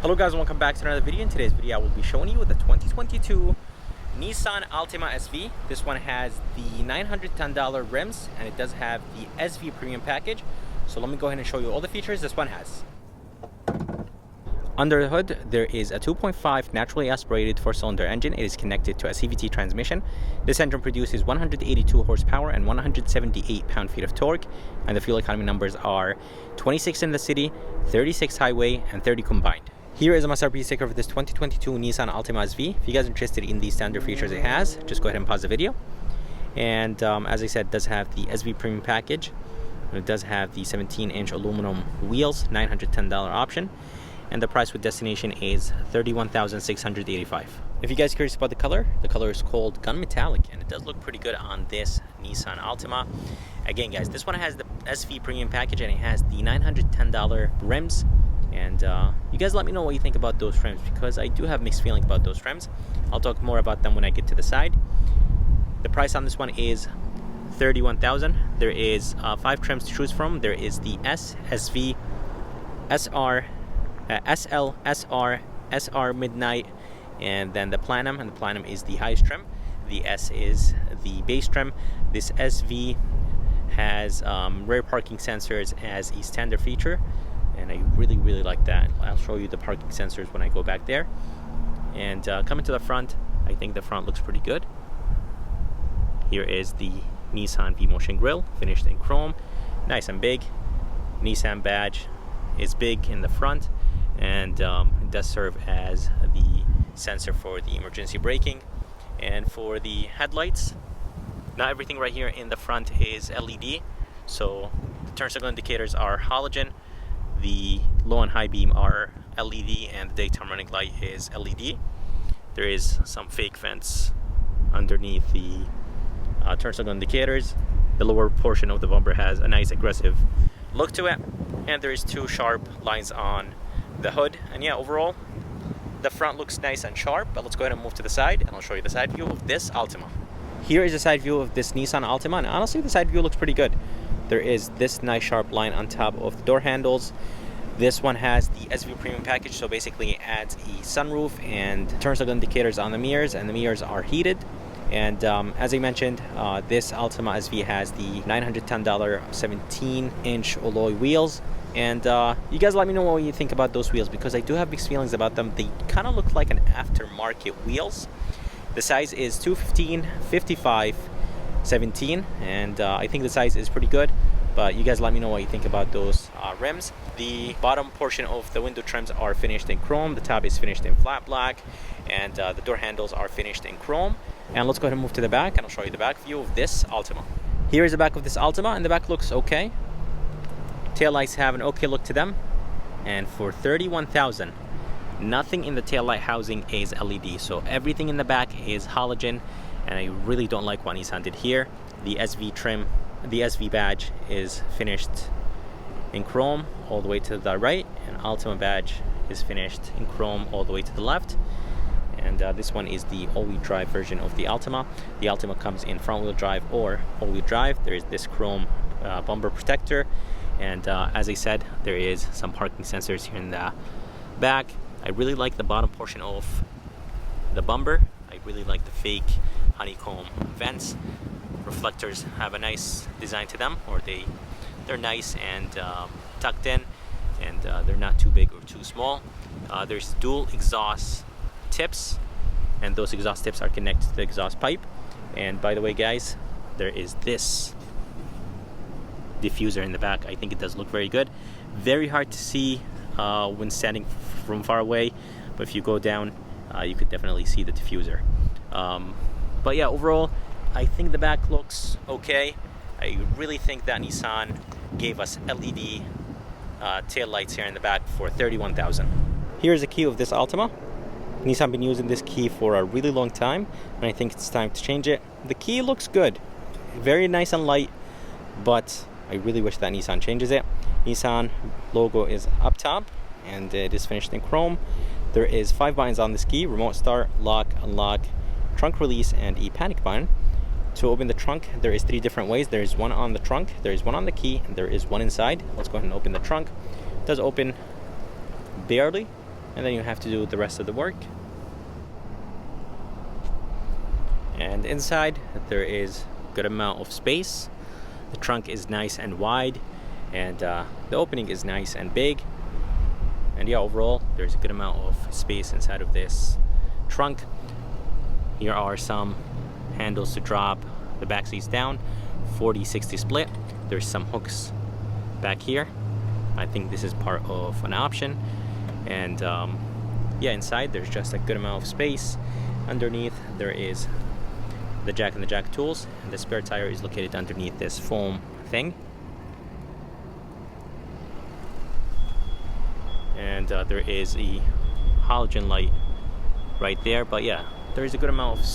Hello guys, welcome back to another video. In today's video I will be showing you the 2022 Nissan Altima SV. This one has the $910 rims and it does have the SV premium package. So let me go ahead and show you all the features this one has. Under the hood, there is a 2.5 naturally aspirated 4-cylinder engine. It is connected to a CVT transmission. This engine produces 182 horsepower and 178 pound-feet of torque, and the fuel economy numbers are 26 in the city, 36 highway, and 30 combined. Here is a MSRP sticker for this 2022 Nissan Altima SV. If you guys are interested in these standard features it has, just go ahead and pause the video. And as I said, it does have the SV premium package. It does have the 17-inch aluminum wheels, $910 option. And the price with destination is $31,685. If you guys are curious about the color is called Gun Metallic, and it does look pretty good on this Nissan Altima. Again, guys, this one has the SV premium package and it has the $910 rims. And you guys let me know what you think about those rims, because I do have mixed feelings about those rims. I'll talk more about them when I get to the side. The price on this one is $31,000. There is 5 trims to choose from. There is the S, SV, SR, SL, SR, SR Midnight, and then the Platinum, and the Platinum is the highest trim. The S is the base trim. This SV has rear parking sensors as a standard feature, and I really like that. I'll show you the parking sensors when I go back there. And coming to the front, I think the front looks pretty good. Here is the Nissan V-Motion grille, finished in chrome, nice and big. Nissan badge is big in the front, and it does serve as the sensor for the emergency braking. And for the headlights, not everything right here in the front is LED. So the turn signal indicators are halogen, the low and high beam are LED, and the daytime running light is LED. There is some fake vents underneath the turn signal indicators. The lower portion of the bumper has a nice aggressive look to it, and there is 2 sharp lines on the hood. And yeah, overall the front looks nice and sharp. But let's go ahead and move to the side and I'll show you the side view of this Altima. Here is the side view of this Nissan Altima, and honestly the side view looks pretty good. There is this nice sharp line on top of the door handles. This one has the SV premium package, so basically it adds a sunroof and turn signal indicators on the mirrors, and the mirrors are heated. And as I mentioned, this Altima SV has the $910 17-inch alloy wheels. And you guys let me know what you think about those wheels, because I do have mixed feelings about them. They kind of look like an aftermarket wheels. The size is 215, 55, 17, and I think the size is pretty good. But you guys let me know what you think about those rims. The bottom portion of the window trims are finished in chrome. The top is finished in flat black, and the door handles are finished in chrome. And let's go ahead and move to the back, and I'll show you the back view of this Altima. Here is the back of this Altima, and the back looks okay. Taillights have an okay look to them, and for $31,000, nothing in the taillight housing is LED, so everything in the back is halogen, and I really don't like what Nissan did here. The SV trim, the SV badge is finished in chrome all the way to the right, and Altima badge is finished in chrome all the way to the left. And this one is the all-wheel drive version of the Altima. The Altima comes in front-wheel drive or all-wheel drive. There is this chrome bumper protector. And as I said, there is some parking sensors here in the back. I really like the bottom portion of the bumper. I really like the fake honeycomb vents. Reflectors have a nice design to them, or they're nice and tucked in, and they're not too big or too small. There's dual exhaust tips, and those exhaust tips are connected to the exhaust pipe. And by the way, guys, there is this diffuser in the back. I think it does look very good. Very hard to see when standing from far away, but if you go down, you could definitely see the diffuser. But yeah, overall, I think the back looks okay. I really think that Nissan gave us LED tail lights here in the back for $31,000. Here's the key of this Altima. Nissan been using this key for a really long time, and I think it's time to change it. The key looks good, very nice and light, but I really wish that Nissan changes it. Nissan logo is up top, and it is finished in chrome. There is 5 buttons on this key: remote start, lock, unlock, trunk release, and a panic button. To open the trunk, there is 3 different ways. There is one on the trunk, there is one on the key, and there is one inside. Let's go ahead and open the trunk. It does open barely, and then you have to do the rest of the work. And inside there is a good amount of space. The trunk is nice and wide, and the opening is nice and big. And yeah, overall there's a good amount of space inside of this trunk. Here are some handles to drop the back seats down, 40-60 split. There's some hooks back here. I think this is part of an option. And yeah, inside there's just a good amount of space. Underneath there is the jack and the jack tools, and the spare tire is located underneath this foam thing. And there is a halogen light right there, but yeah, there is a good amount of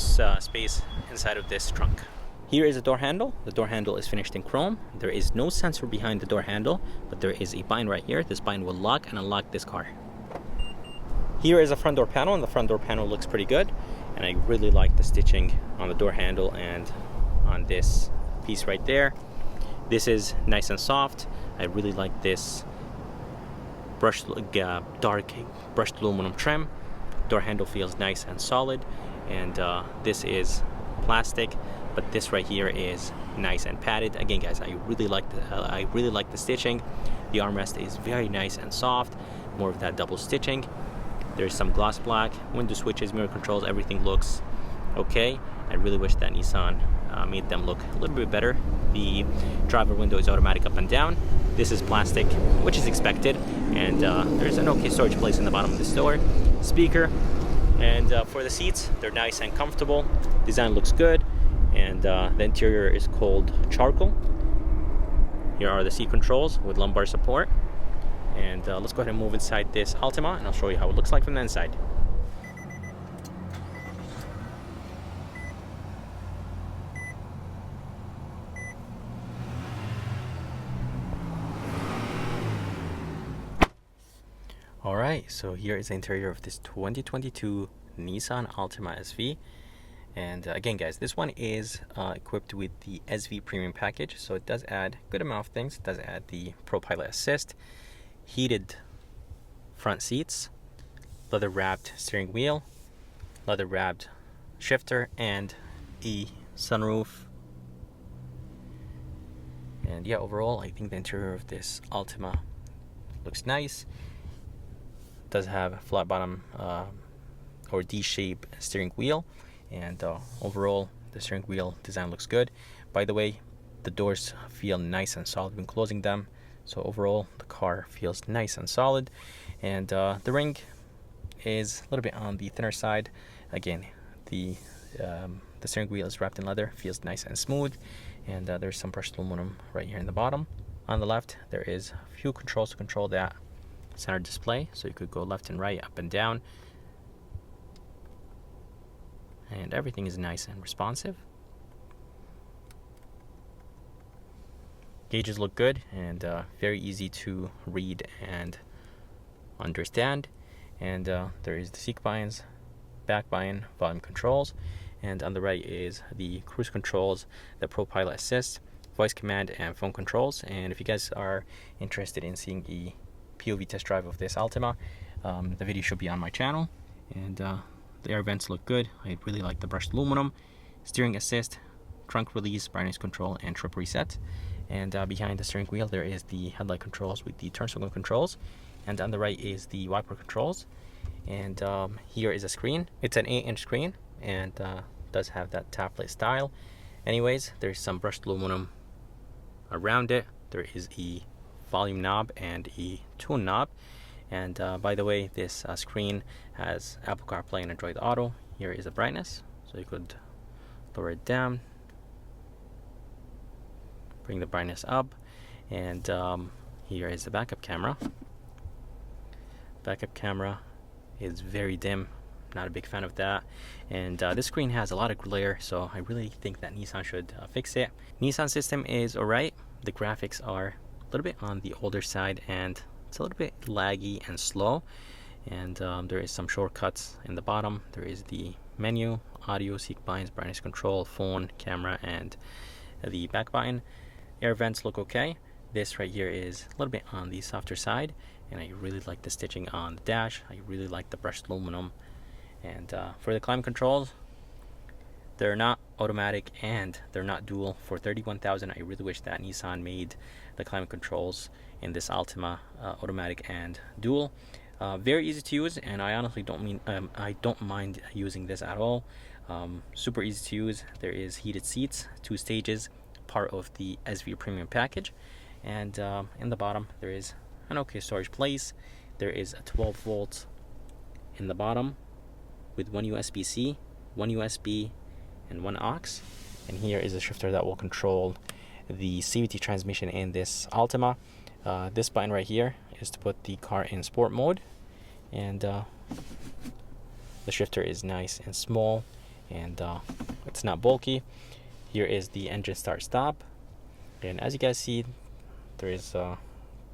space inside of this trunk. Here is a door handle. The door handle is finished in chrome. There is no sensor behind the door handle, but there is a bind right here. This bind will lock and unlock this car. Here is a front door panel, and the front door panel looks pretty good, and I really like the stitching on the door handle and on this piece right there. This is nice and soft. I really like this dark brushed aluminum trim. Door handle feels nice and solid, and this is plastic, but this right here is nice and padded. Again, guys, I really like the stitching. The armrest is very nice and soft, more of that double stitching. There's some gloss black, window switches, mirror controls, everything looks okay. I really wish that Nissan made them look a little bit better. The driver window is automatic up and down. This is plastic, which is expected, and there's an okay storage place in the bottom of this door. Speaker, and for the seats, they're nice and comfortable. Design looks good, and the interior is called charcoal. Here are the seat controls with lumbar support, and let's go ahead and move inside this Altima, and I'll show you how it looks like from the inside. Alright, so here is the interior of this 2022 Nissan Altima SV. And again, guys, this one is equipped with the SV Premium package, so it does add a good amount of things. It does add the Pro Pilot Assist, heated front seats, leather wrapped steering wheel, leather wrapped shifter, and a sunroof. And yeah, overall I think the interior of this Altima looks nice. It does have a flat bottom or D-shape steering wheel, and overall the steering wheel design looks good. By the way, the doors feel nice and solid when closing them, so overall the car feels nice and solid. And the ring is a little bit on the thinner side. Again, the steering wheel is wrapped in leather, feels nice and smooth, and there's some brushed aluminum right here in the bottom. On the left there is a few controls to control that center display, so you could go left and right, up and down, and everything is nice and responsive. Gauges look good and very easy to read and understand. And there is the seat binds, back bind, volume controls, and on the right is the cruise controls, the Pro Pilot Assist, voice command, and phone controls. And if you guys are interested in seeing a POV test drive of this Altima, the video should be on my channel. And the air vents look good. I really like the brushed aluminum, steering assist, trunk release, brightness control, and trip reset. And behind the steering wheel there is the headlight controls with the turn signal controls, and on the right is the wiper controls. And here is a screen. It's an 8-inch screen, and does have that tablet style. Anyways, there's some brushed aluminum around it. There is a volume knob and a tune knob. And by the way, this screen has Apple CarPlay and Android Auto. Here is the brightness, so you could lower it down, bring the brightness up, and here is the backup camera. Backup camera is very dim, not a big fan of that. And this screen has a lot of glare, so I really think that Nissan should fix it. Nissan system is alright. The graphics are a little bit on the older side, and it's a little bit laggy and slow. And there is some shortcuts in the bottom. There is the menu, audio, seat binds, brightness control, phone, camera, and the back button. Air vents look okay. This right here is a little bit on the softer side, and I really like the stitching on the dash. I really like the brushed aluminum. And for the climate controls, they're not automatic and they're not dual. For $31,000, I really wish that Nissan made the climate controls in this Altima automatic and dual. Very easy to use, and I honestly don't mind using this at all. Super easy to use. There is heated seats, 2 stages, part of the SV premium package. And in the bottom there is an okay storage place. There is a 12 volt in the bottom with 1 USB-C, 1 USB, and 1 aux. And here is a shifter that will control the CVT transmission in this Altima. This button right here is to put the car in sport mode, and the shifter is nice and small, and it's not bulky. Here is the engine start stop, and as you guys see, there is a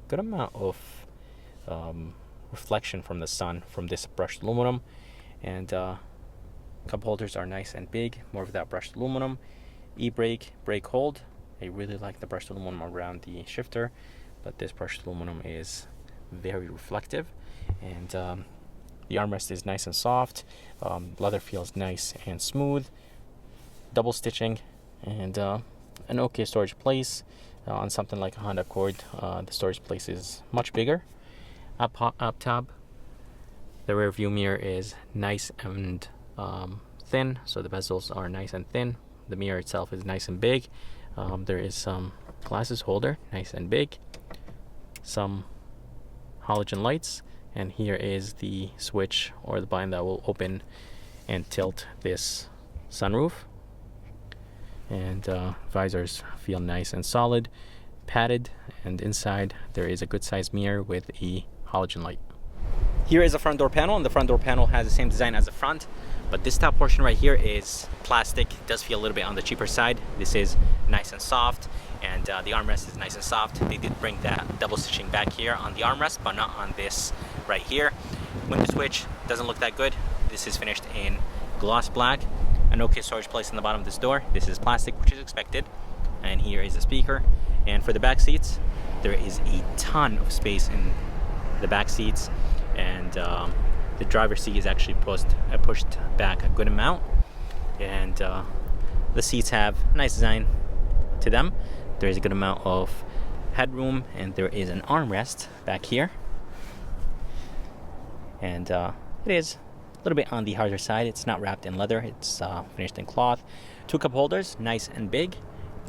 good amount of reflection from the sun from this brushed aluminum, and cup holders are nice and big, more of that brushed aluminum. E-brake, brake hold, I really like the brushed aluminum around the shifter, but this brushed aluminum is very reflective. And the armrest is nice and soft. Leather feels nice and smooth. Double stitching, and an okay storage place. On something like a Honda Accord, the storage place is much bigger. Up top, the rear view mirror is nice and thin, so the bezels are nice and thin. The mirror itself is nice and big. There is some glasses holder, nice and big. Some halogen lights, and here is the switch or the button that will open and tilt this sunroof. And visors feel nice and solid, padded, and inside there is a good sized mirror with a halogen light. Here is the front door panel, and the front door panel has the same design as the front, but this top portion right here is plastic. It does feel a little bit on the cheaper side. This is nice and soft, and the armrest is nice and soft. They did bring that double stitching back here on the armrest, but not on this right here. Window switch doesn't look that good. This is finished in gloss black. An okay storage place in the bottom of this door. This is plastic, which is expected. And here is the speaker. And for the back seats, there is a ton of space in the back seats, and the driver's seat is actually pushed back a good amount. And the seats have a nice design to them. There is a good amount of headroom, and there is an armrest back here. And it is a little bit on the harder side. It's not wrapped in leather, it's finished in cloth. 2 cup holders, nice and big.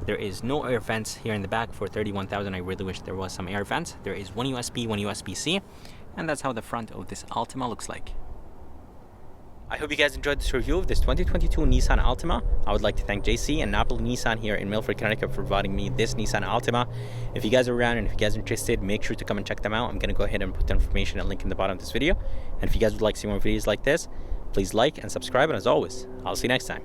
There is no air vents here in the back. For $31,000, I really wish there was some air vents. There is 1 USB, 1 USB-C, and that's how the front of this Altima looks like. I hope you guys enjoyed this review of this 2022 Nissan Altima. I would like to thank JC and Napoli Nissan here in Milford, Connecticut for providing me this Nissan Altima. If you guys are around and if you guys are interested, make sure to come and check them out. I'm going to go ahead and put the information and link in the bottom of this video. And if you guys would like to see more videos like this, please like and subscribe. And as always, I'll see you next time.